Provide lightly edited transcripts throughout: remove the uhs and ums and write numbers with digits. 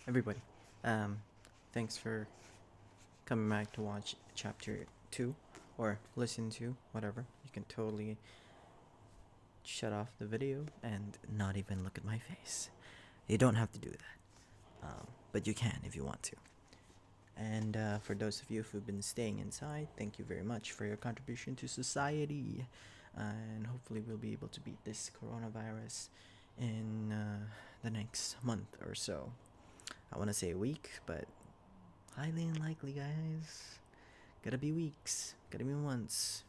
everybody. Um, Thanks for coming back to watch chapter 2 or listen to whatever. You can totally shut off the video and not even look at my face. You don't have to do that, but you can if you want to. And for those of you who've been staying inside, thank you very much for your contribution to society. And hopefully, we'll be able to beat this coronavirus in the next month or so. I want to say a week, but highly unlikely, guys. Gotta be weeks, gotta be months.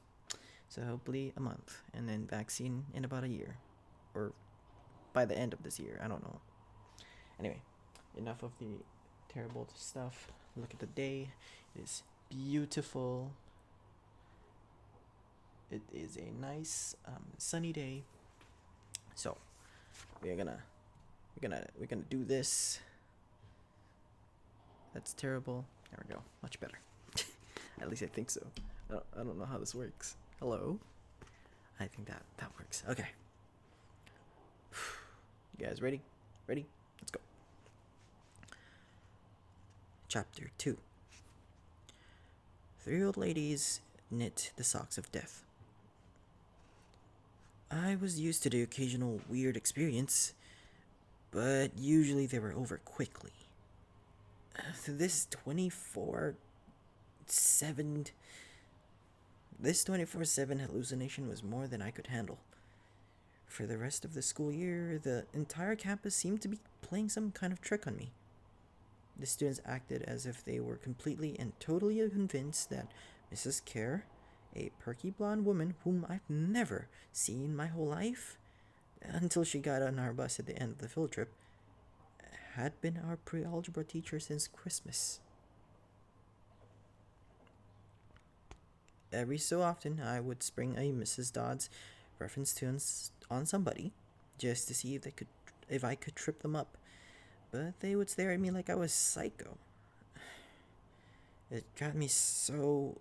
So hopefully a month, and then vaccine in about a year, or by the end of this year. I don't know. Anyway, enough of the terrible stuff. Look at the day. It is beautiful. It is a nice sunny day. So we're gonna do this. That's terrible. There we go. Much better. At least I think so. I don't know how this works. Hello? I think that works. Okay. You guys ready? Ready? Let's go. Chapter 2. 3 old ladies knit the socks of death. I was used to the occasional weird experience, but usually they were over quickly. This 7 this 24/7 hallucination was more than I could handle. For the rest of the school year, the entire campus seemed to be playing some kind of trick on me. The students acted as if they were completely and totally convinced that Mrs. Kerr, a perky blonde woman whom I've never seen my whole life, until she got on our bus at the end of the field trip, had been our pre-algebra teacher since Christmas. Every so often, I would spring a Mrs. Dodd's reference to on somebody, just to see if I could trip them up, but they would stare at me like I was psycho. It got me so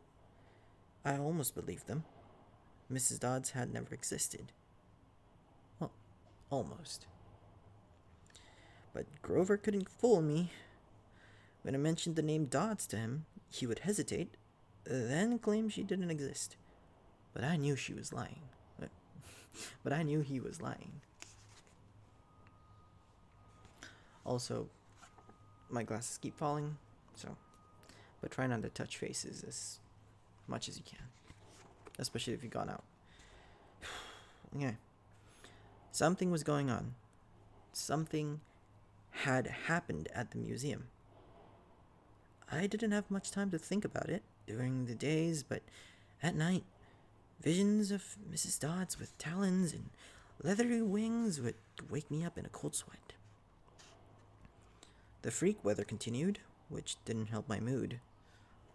I almost believed them. Mrs. Dodds had never existed. Well, almost. But Grover couldn't fool me. When I mentioned the name Dodds to him, he would hesitate, then claim she didn't exist. But I knew she was lying. But I knew he was lying. Also, my glasses keep falling, but try not to touch faces as much as you can, especially if you've gone out. Okay. Something was going on. Something had happened at the museum. I didn't have much time to think about it during the days, but at night, visions of Mrs. Dodds with talons and leathery wings would wake me up in a cold sweat. The freak weather continued, which didn't help my mood.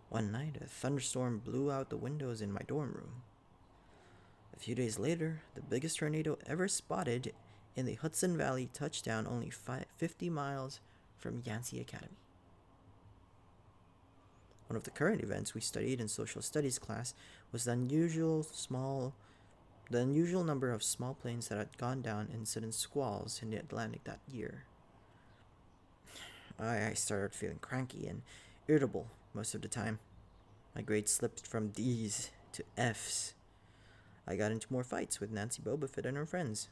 One night, a thunderstorm blew out the windows in my dorm room. A few days later, the biggest tornado ever spotted in the Hudson Valley touched down only 50 miles from Yancey Academy. One of the current events we studied in social studies class was the unusual number of small planes that had gone down in sudden squalls in the Atlantic that year. I started feeling cranky and irritable most of the time. My grades slipped from D's to F's. I got into more fights with Nancy Bobofit and her friends.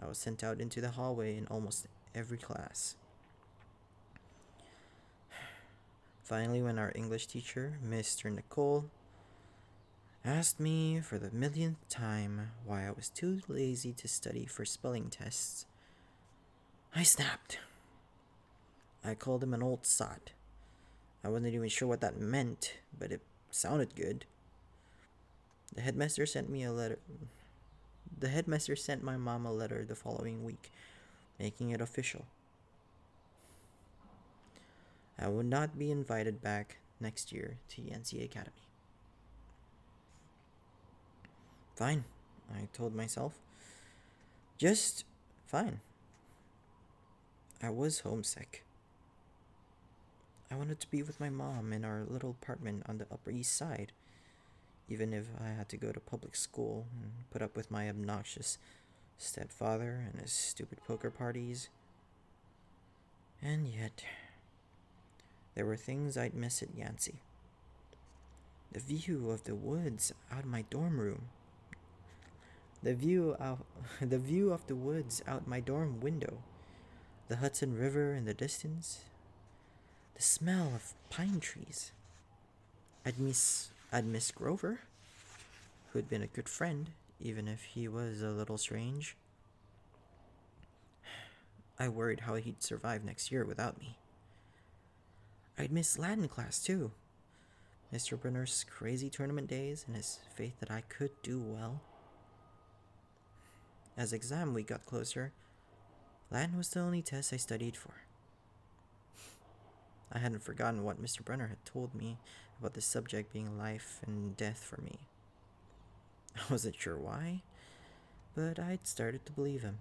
I was sent out into the hallway in almost every class. Finally, when our English teacher, Mr. Nicole, asked me for the millionth time why I was too lazy to study for spelling tests, I snapped. I called him an old sot. I wasn't even sure what that meant, but it sounded good. The headmaster sent my mom a letter the following week, making it official. I would not be invited back next year to Yancey Academy. Fine, I told myself. Just fine. I was homesick. I wanted to be with my mom in our little apartment on the Upper East Side, even if I had to go to public school and put up with my obnoxious stepfather and his stupid poker parties. And yet, there were things I'd miss at Yancey. The view of the woods out my dorm room. The view out, the view of the woods out my dorm window. The Hudson River in the distance. The smell of pine trees. I'd miss Grover, who'd been a good friend, even if he was a little strange. I worried how he'd survive next year without me. I'd miss Latin class too. Mr. Brenner's crazy tournament days and his faith that I could do well. As exam week got closer, Latin was the only test I studied for. I hadn't forgotten what Mr. Brenner had told me about this subject being life and death for me. I wasn't sure why, but I'd started to believe him.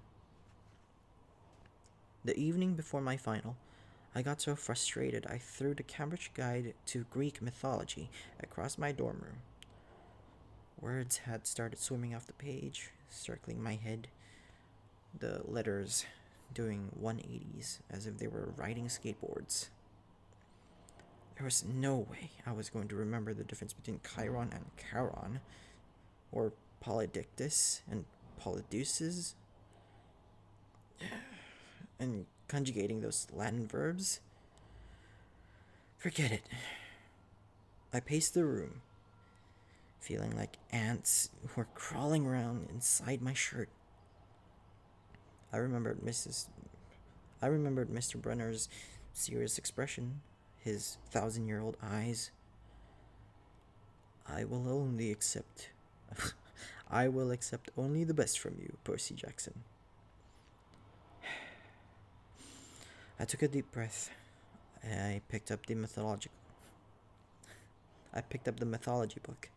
The evening before my final, I got so frustrated I threw the Cambridge Guide to Greek Mythology across my dorm room. Words had started swimming off the page, circling my head, the letters doing 180s as if they were riding skateboards. There was no way I was going to remember the difference between Chiron and Charon, or Polydictus and Polydeuces, and conjugating those Latin verbs. Forget it. I paced the room, feeling like ants were crawling around inside my shirt. I remembered Mr. Brenner's serious expression, his 1,000-year-old eyes. I will accept only the best from you, Percy Jackson. I took a deep breath. I picked up the mythology book.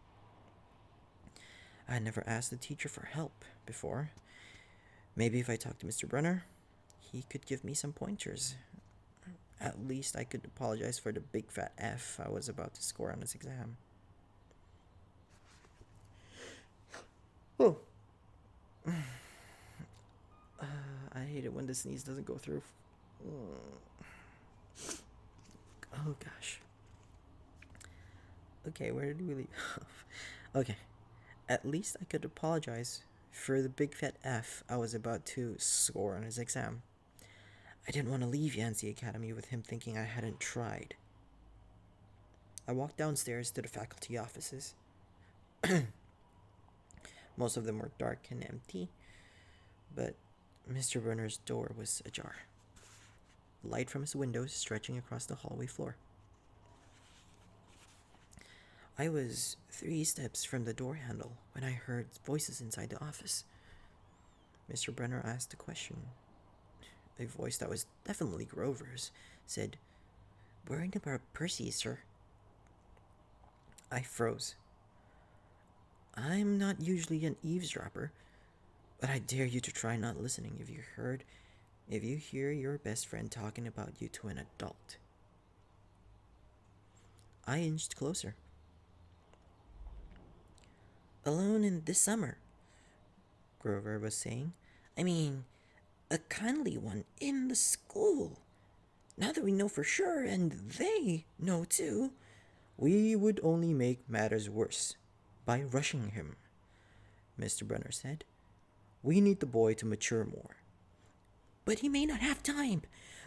I had never asked the teacher for help before. Maybe if I talked to Mr. Brenner, he could give me some pointers. At least I could apologize for the big fat F I was about to score on his exam. Oh. I hate it when the sneeze doesn't go through. Oh gosh. Okay, where did we leave off? Okay. At least I could apologize for the big fat F I was about to score on his exam. I didn't want to leave Yancey Academy with him thinking I hadn't tried. I walked downstairs to the faculty offices. Most of them were dark and empty, but Mr. Brenner's door was ajar. Light from his windows stretching across the hallway floor. I was 3 steps from the door handle when I heard voices inside the office. Mr. Brenner asked a question. A voice that was definitely Grover's said, "Worrying about Percy, sir." I froze. I'm not usually an eavesdropper, but I dare you to try not listening if you hear your best friend talking about you to an adult. I inched closer. "Alone in this summer," Grover was saying. "I mean, a kindly one in the school. Now that we know for sure, and they know too, we would only make matters worse by rushing him," Mr. Brenner said. "We need the boy to mature more." "But he may not have time.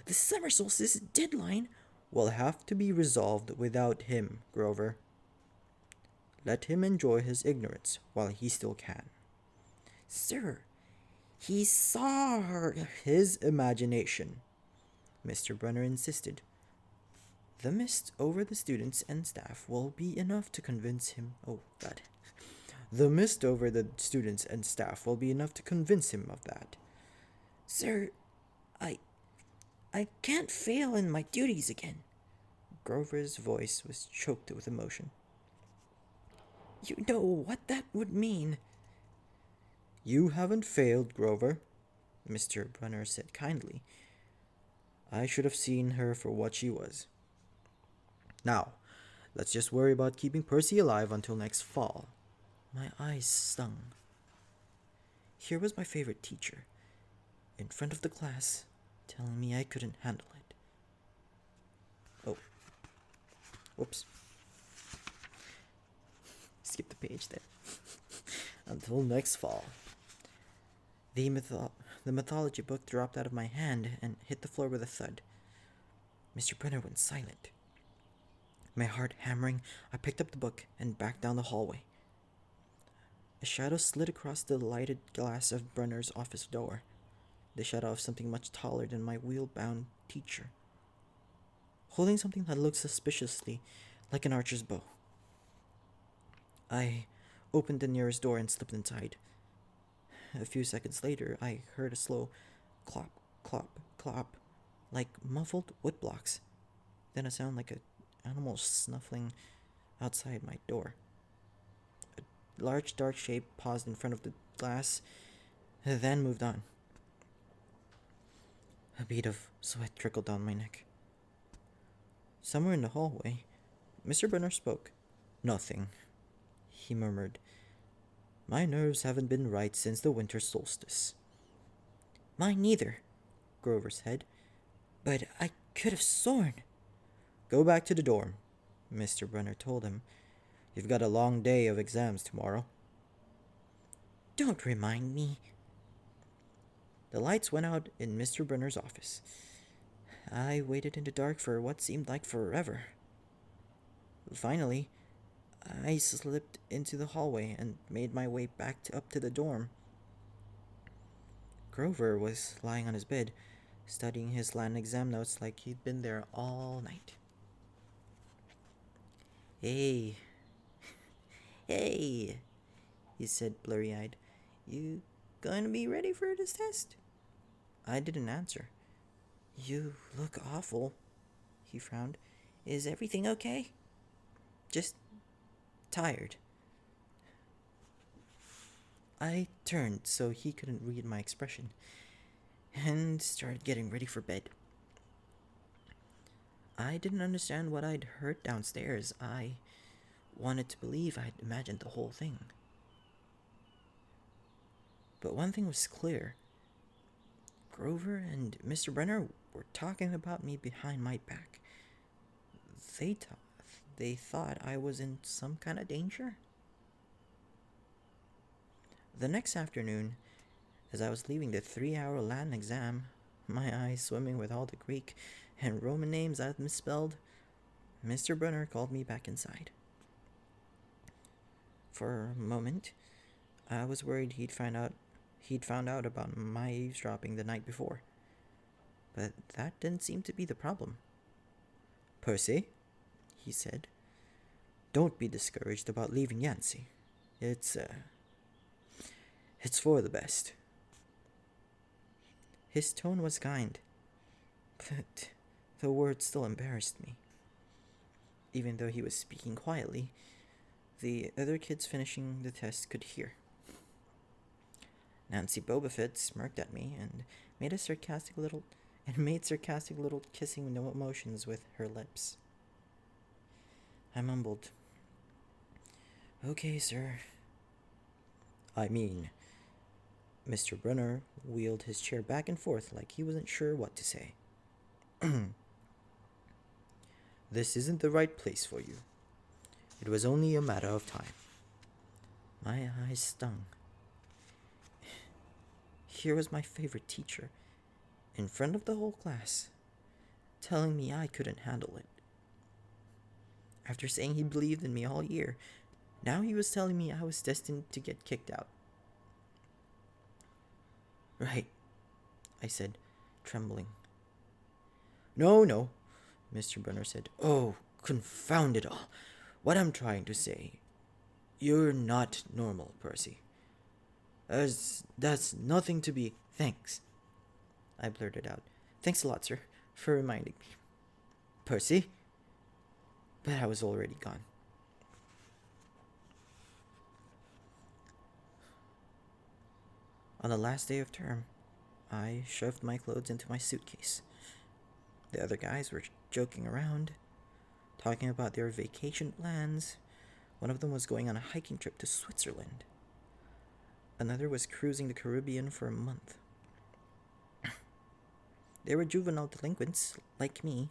The summer solstice deadline will have to be resolved without him, Grover. Let him enjoy his ignorance while he still can." "Sir, he saw her." "His imagination," Mr. Brenner insisted. "The mist over the students and staff will be enough to convince him." Oh, God. "The mist over the students and staff will be enough to convince him of that." "Sir, I can't fail in my duties again." Grover's voice was choked with emotion. "You know what that would mean." "You haven't failed, Grover," Mr. Brenner said kindly. "I should have seen her for what she was. Now, let's just worry about keeping Percy alive until next fall." My eyes stung. Here was my favorite teacher, in front of the class, telling me I couldn't handle it. Oh, whoops. Skip the page there. Until next fall. The, the mythology book dropped out of my hand and hit the floor with a thud. Mr. Brenner went silent. My heart hammering, I picked up the book and backed down the hallway. A shadow slid across the lighted glass of Brenner's office door, the shadow of something much taller than my wheel-bound teacher, holding something that looked suspiciously like an archer's bow. I opened the nearest door and slipped inside. A few seconds later, I heard a slow clop, clop, clop, like muffled woodblocks, then a sound like an animal snuffling outside my door. A large dark shape paused in front of the glass, then moved on. A bead of sweat trickled down my neck. Somewhere in the hallway, Mr. Brenner spoke. "Nothing," he murmured. "My nerves haven't been right since the winter solstice." "Mine neither," Grover said. "But I could have sworn." "Go back to the dorm," Mr. Brenner told him. "You've got a long day of exams tomorrow." "Don't remind me." The lights went out in Mr. Brenner's office. I waited in the dark for what seemed like forever. Finally, I slipped into the hallway and made my way back up to the dorm. Grover was lying on his bed, studying his Latin exam notes like he'd been there all night. "Hey, hey," he said blurry-eyed. "You going to be ready for this test?" I didn't answer. "You look awful," he frowned. "Is everything okay?" "Just tired." I turned so he couldn't read my expression and started getting ready for bed. I didn't understand what I'd heard downstairs. I wanted to believe I'd imagined the whole thing. But one thing was clear. Grover and Mr. Brenner were talking about me behind my back. They thought I was in some kind of danger. The next afternoon, as I was leaving the 3-hour Latin exam, my eyes swimming with all the Greek and Roman names I'd misspelled, Mr. Brenner called me back inside. For a moment, I was worried he'd found out about my eavesdropping the night before. But that didn't seem to be the problem. "Percy," he said, "don't be discouraged about leaving Yancy. It's for the best." His tone was kind, but the words still embarrassed me. Even though he was speaking quietly, the other kids finishing the test could hear. Nancy Bobafett smirked at me and made sarcastic little kissing motions with her lips. I mumbled, "Okay, sir." "I mean," Mr. Brenner wheeled his chair back and forth like he wasn't sure what to say. "This isn't the right place for you. It was only a matter of time." My eyes stung. Here was my favorite teacher, in front of the whole class, telling me I couldn't handle it. After saying he believed in me all year, now he was telling me I was destined to get kicked out. "Right," I said, trembling. No, Mr. Brenner said. "Oh, confound it all. What I'm trying to say, you're not normal, Percy. That's nothing to be..." "Thanks," I blurted out. "Thanks a lot, sir, for reminding me." "Percy?" But I was already gone. On the last day of term, I shoved my clothes into my suitcase. The other guys were joking around, talking about their vacation plans. One of them was going on a hiking trip to Switzerland. Another was cruising the Caribbean for a month. They were juvenile delinquents, like me,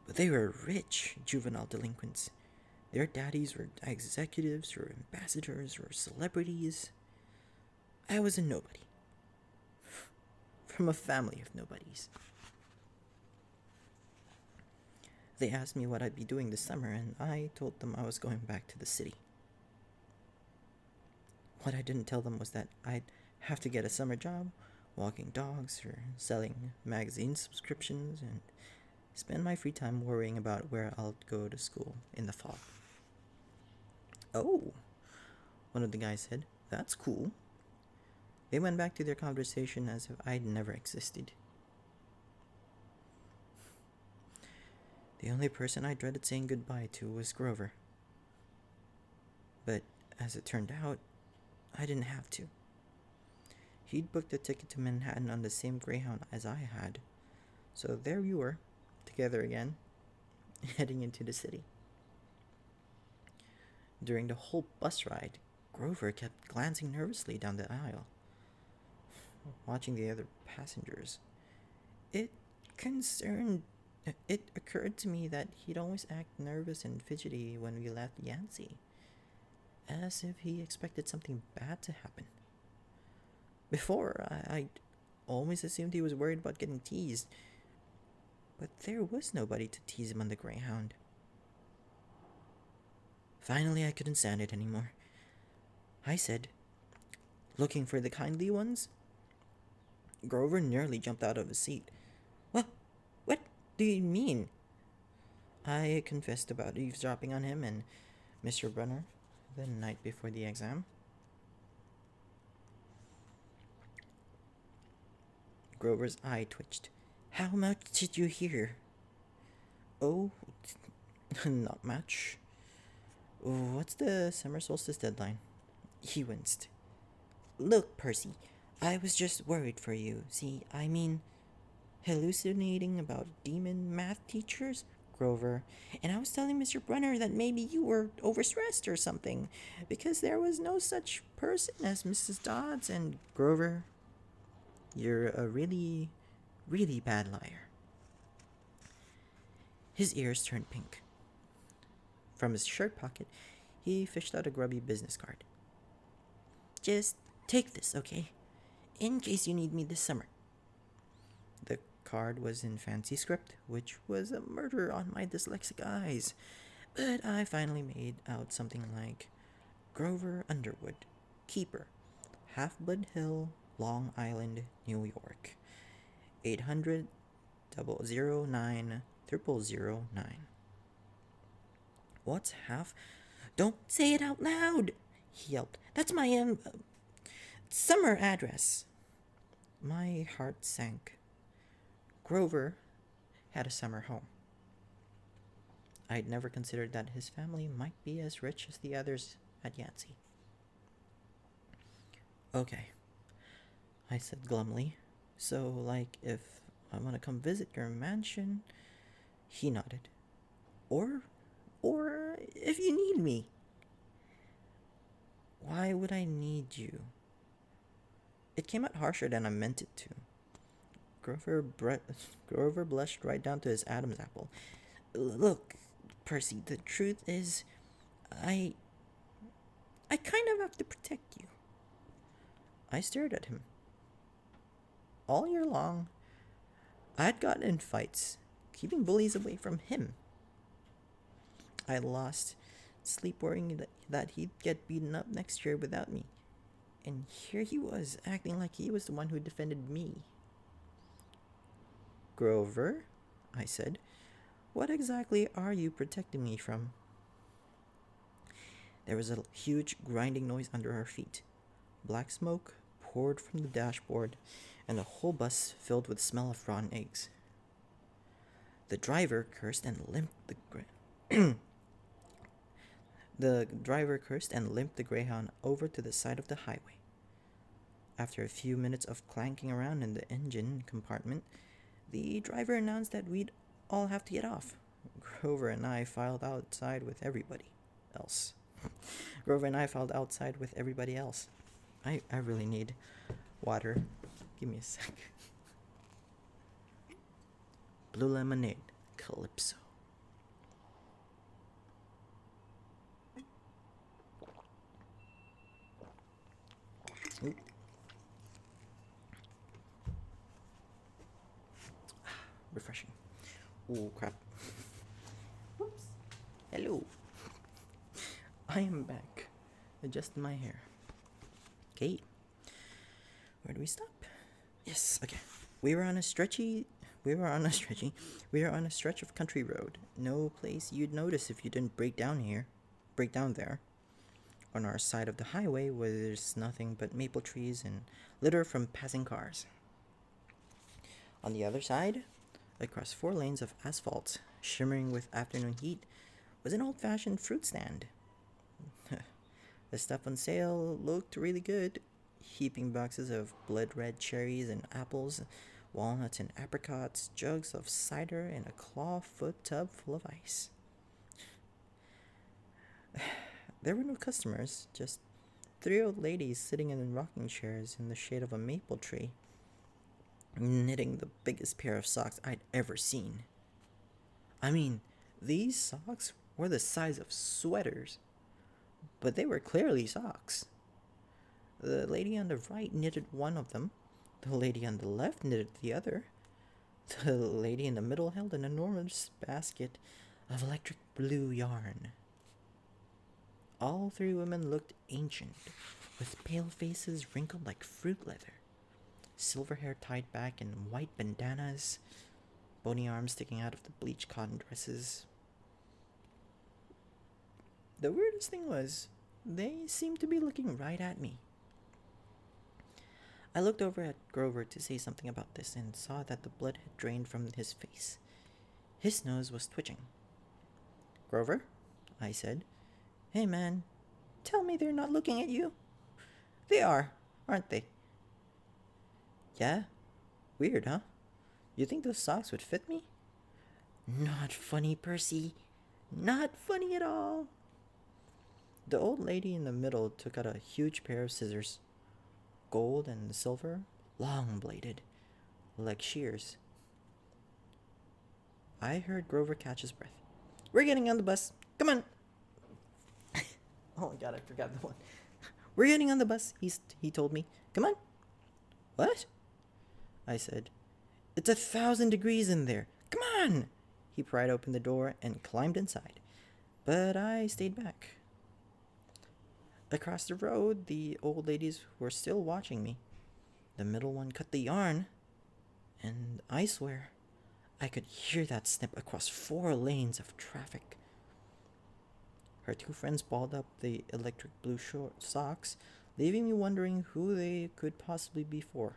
They were rich juvenile delinquents. Their daddies were executives or ambassadors or celebrities. I was a nobody. From a family of nobodies. They asked me what I'd be doing this summer, and I told them I was going back to the city. What I didn't tell them was that I'd have to get a summer job, walking dogs or selling magazine subscriptions, and spend my free time worrying about where I'll go to school in the fall. Oh, one of the guys said, that's cool. They went back to their conversation as if I'd never existed. The only person I dreaded saying goodbye to was Grover. But as it turned out, I didn't have to. He'd booked a ticket to Manhattan on the same Greyhound as I had. So there we were, together again, heading into the city. During the whole bus ride, Grover kept glancing nervously down the aisle, watching the other passengers. It occurred to me that he'd always act nervous and fidgety when we left Yancy, as if he expected something bad to happen. Before, I'd always assumed he was worried about getting teased, but there was nobody to tease him on the Greyhound. Finally, I couldn't stand it anymore. I said, looking for the kindly ones? Grover nearly jumped out of his seat. What do you mean? I confessed about eavesdropping on him and Mr. Brunner the night before the exam. Grover's eye twitched. How much did you hear? Oh, not much. What's the summer solstice deadline? He winced. Look, Percy, I was just worried for you. See, I mean, hallucinating about demon math teachers? Grover. And I was telling Mr. Brunner that maybe you were overstressed or something, because there was no such person as Mrs. Dodds. And Grover, you're a really, really bad liar. His ears turned pink. From his shirt pocket, he fished out a grubby business card. Just take this, okay? In case you need me this summer. The card was in fancy script, which was a murder on my dyslexic eyes. But I finally made out something like Grover Underwood, Keeper, Half-Blood Hill, Long Island, New York. 800-009-0009. What's half? Don't say it out loud, he yelped. That's my, summer address. My heart sank. Grover had a summer home. I'd never considered that his family might be as rich as the others at Yancy. Okay, I said glumly. So, like, if I want to come visit your mansion? He nodded. Or if you need me. Why would I need you? It came out harsher than I meant it to. Grover blushed right down to his Adam's apple. Look, Percy, the truth is, I kind of have to protect you. I stared at him. All year long, I'd gotten in fights, keeping bullies away from him. I lost sleep worrying that he'd get beaten up next year without me. And here he was, acting like he was the one who defended me. Grover, I said, what exactly are you protecting me from? There was a huge grinding noise under our feet. Black smoke poured from the dashboard, and the whole bus filled with the smell of rotten eggs. The driver cursed and limped the Greyhound over to the side of the highway. After a few minutes of clanking around in the engine compartment, the driver announced that we'd all have to get off. Grover and I filed outside with everybody else. I really need water. Give me a sec. Blue lemonade, Calypso. refreshing. Oh crap. Whoops. Hello. I am back. Adjusting my hair. Okay. Where do we stop? Yes, okay. We were on a stretch of country road. No place you'd notice if you didn't break down there. On our side of the highway where there's nothing but maple trees and litter from passing cars. On the other side, across 4 lanes of asphalt, shimmering with afternoon heat, was an old-fashioned fruit stand. The stuff on sale looked really good. Heaping boxes of blood-red cherries and apples, walnuts and apricots, jugs of cider, and a claw-foot tub full of ice. There were no customers, just 3 old ladies sitting in rocking chairs in the shade of a maple tree, knitting the biggest pair of socks I'd ever seen. I mean, these socks were the size of sweaters, but they were clearly socks. The lady on the right knitted one of them. The lady on the left knitted the other. The lady in the middle held an enormous basket of electric blue yarn. All 3 women looked ancient, with pale faces wrinkled like fruit leather, silver hair tied back in white bandanas, bony arms sticking out of the bleached cotton dresses. The weirdest thing was, they seemed to be looking right at me. I looked over at Grover to say something about this and saw that the blood had drained from his face. His nose was twitching. "Grover?" I said. "Hey man, tell me they're not looking at you." "They are, aren't they?" "Yeah? Weird, huh? You think those socks would fit me?" "Not funny, Percy. Not funny at all." The old lady in the middle took out a huge pair of scissors. Gold and silver, long-bladed, like shears. I heard Grover catch his breath. "We're getting on the bus. Come on." Oh my god, I forgot the one. "We're getting on the bus," he told me. "Come on." "What?" I said. "It's 1,000 degrees in there. Come on." He pried open the door and climbed inside, but I stayed back. Across the road, the old ladies were still watching me. The middle one cut the yarn, and I swear, I could hear that snip across 4 lanes of traffic. Her 2 friends balled up the electric blue short socks, leaving me wondering who they could possibly be for.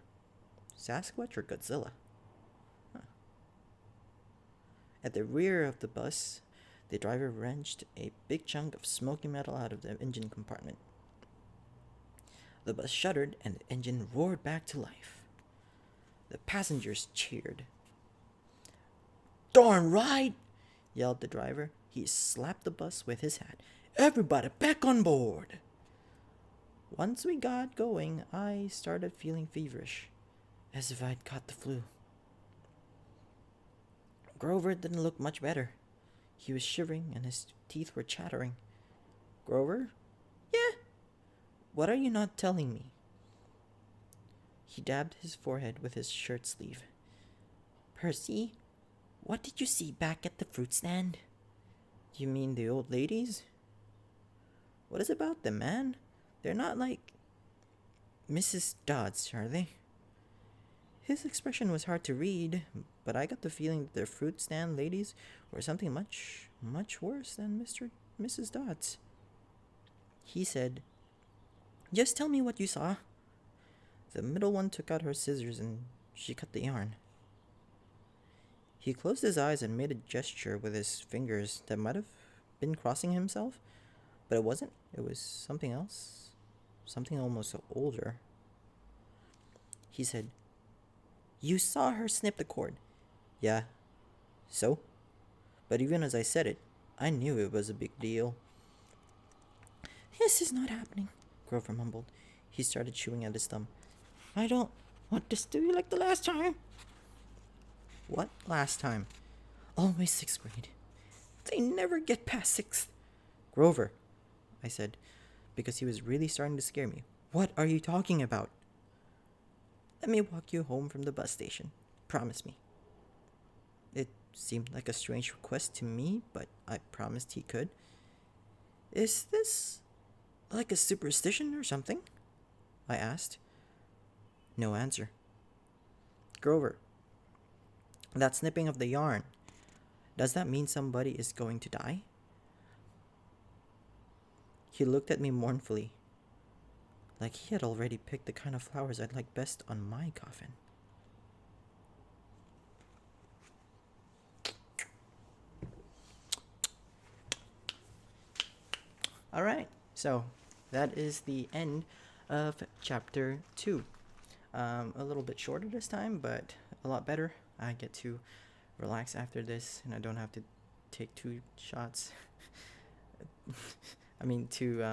Sasquatch or Godzilla? Huh. At the rear of the bus, the driver wrenched a big chunk of smoky metal out of the engine compartment. The bus shuddered and the engine roared back to life. The passengers cheered. "Darn right!" yelled the driver. He slapped the bus with his hat. "Everybody back on board!" Once we got going, I started feeling feverish, as if I'd caught the flu. Grover didn't look much better. He was shivering and his teeth were chattering. "Grover?" "Yeah?" "What are you not telling me?" He dabbed his forehead with his shirt sleeve. "Percy, what did you see back at the fruit stand?" "You mean the old ladies?" "What is about them, man? They're not like Mrs. Dodds, are they?" His expression was hard to read, but I got the feeling that the fruit stand ladies were something much, much worse than Mrs. Dodds. He said, "Just tell me what you saw." The middle one took out her scissors and she cut the yarn. He closed his eyes and made a gesture with his fingers that might have been crossing himself, but it wasn't. It was something else, something almost older. He said, "You saw her snip the cord." "Yeah. So?" But even as I said it, I knew it was a big deal. "This is not happening," Grover mumbled. He started chewing at his thumb. "I don't want this to be like the last time." "What last time?" "Always 6th grade. They never get past 6th. "Grover," I said, because he was really starting to scare me. "What are you talking about?" "Let me walk you home from the bus station. Promise me." It seemed like a strange request to me, but I promised he could. Is this like a superstition or something? I asked. No answer. Grover, that snipping of the yarn, does that mean somebody is going to die? He looked at me mournfully, like he had already picked the kind of flowers I'd like best on my coffin. Alright, so that is the end of chapter 2. A little bit shorter this time, but a lot better. I get to relax after this, and I don't have to take 2 shots. I mean, 2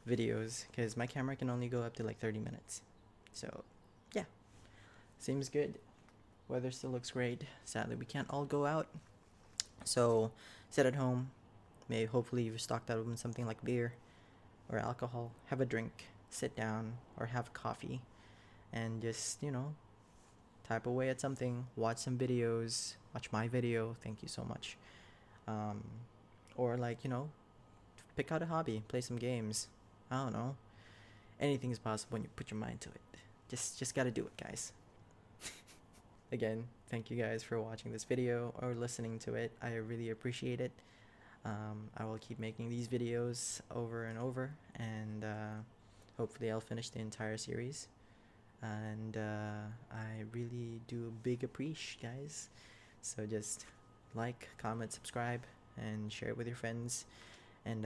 videos, because my camera can only go up to like 30 minutes. So, yeah, seems good. Weather still looks great. Sadly, we can't all go out. So, sit at home. Maybe hopefully you've stocked up on something like beer or alcohol. Have a drink, sit down, or have coffee, and just, type away at something, watch some videos, watch my video. Thank you so much. Or like, pick out a hobby, play some games. I don't know. Anything is possible when you put your mind to it. Just gotta do it, guys. Again, thank you guys for watching this video or listening to it. I really appreciate it. I will keep making these videos over and over, and hopefully I'll finish the entire series. And I really do big appreciate, guys. So just like, comment, subscribe, and share it with your friends. And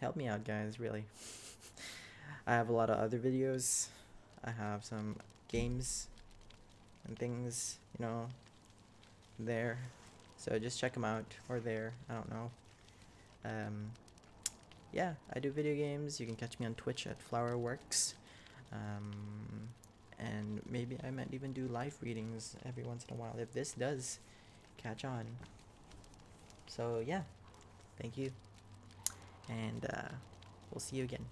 help me out, guys, really. I have a lot of other videos. I have some games and things, there. So just check them out, or there, I don't know. Yeah, I do video games. You can catch me on Twitch at Flowerworks. And maybe I might even do live readings every once in a while if this does catch on. So yeah, thank you, and we'll see you again.